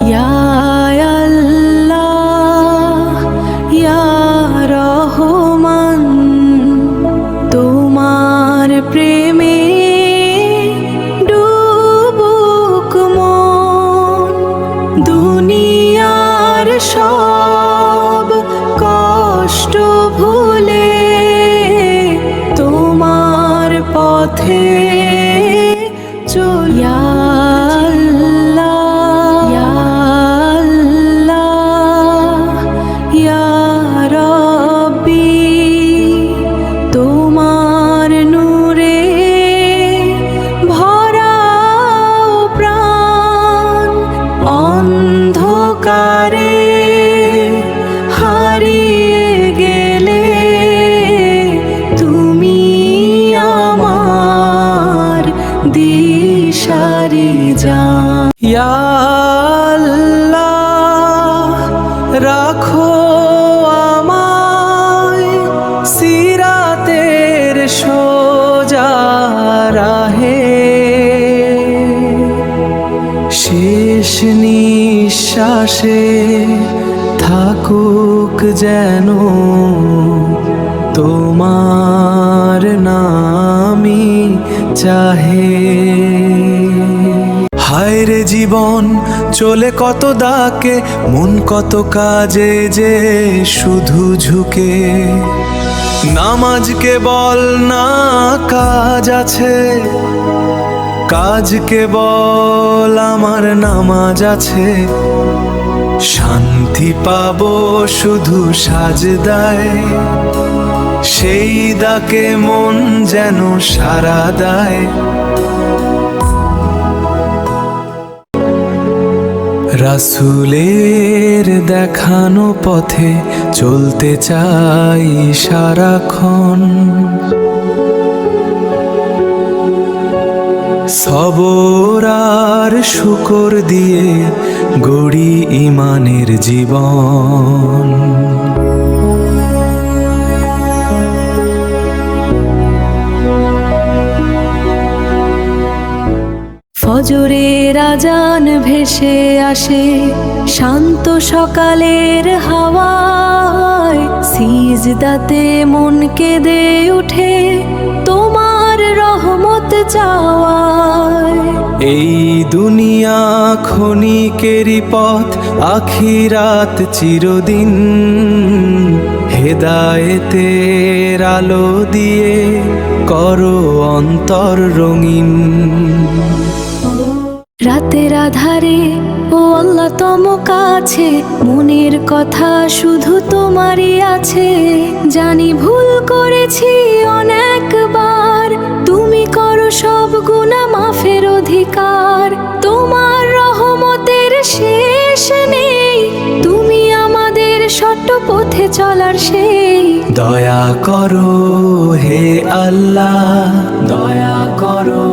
ইয়া আল্লাহ ইয়া রহমান, তোমার প্রেমে ডুবুক মন। দুনিয়ার সব কষ্ট ভুলে তোমার পথে চলি। ইয়া আল্লাহ ইয়া আল্লাহ ইয়া রব্বি, তোমার নূরে ভরাও প্রাণ। অন্ধকারে হারিয়ে গেলে তুমি আমার দিশারি জান। ইয়া আল্লাহ রাখো আমায় সিরাতের সোজা রাহে, শেষ নিঃশ্বাসে থাকুক যেন তোমার নামই চাহে। হায় রে জীবন চলে কত ডাকে, মন কত কাজে যে শুধু ঝুঁকে। নামাজ কেবল না কাজ আছে, কাজ কেবল আমার নামাজ আছে। শান্তি পাবো শুধু সাজদায়, সেই ডাকে মন যেন সাড়া দেয়। রাসূলের দেখানো পথে চলতে চাই সারাক্ষণ। সবর আর শুকর দিয়ে গড়ি ঈমানের জীবন। ফজরের আজান ভেসে আসে শান্ত সকালের হাওয়ায়, সিজদাতে মন কেঁদে উঠে তোমার রহমত চাওয়ায়। এই দুনিয়া ক্ষণিকেরই পথ, আখিরাত চিরদিন। হেদায়েতের আলো দিয়ে করো অন্তর রঙিন। রাতের আধারে ও আল্লাহ তম কাছে, মনের কথা শুধু তোমারই আছে। জানি ভুল করেছি অনেকবার, তুমি করো সব গুনাহ মাফের অধিকার। তোমার রহমতের শেষ নেই, তুমি আমাদের সত্য পথে চলার সেই। দয়া করো হে আল্লাহ দয়া করো।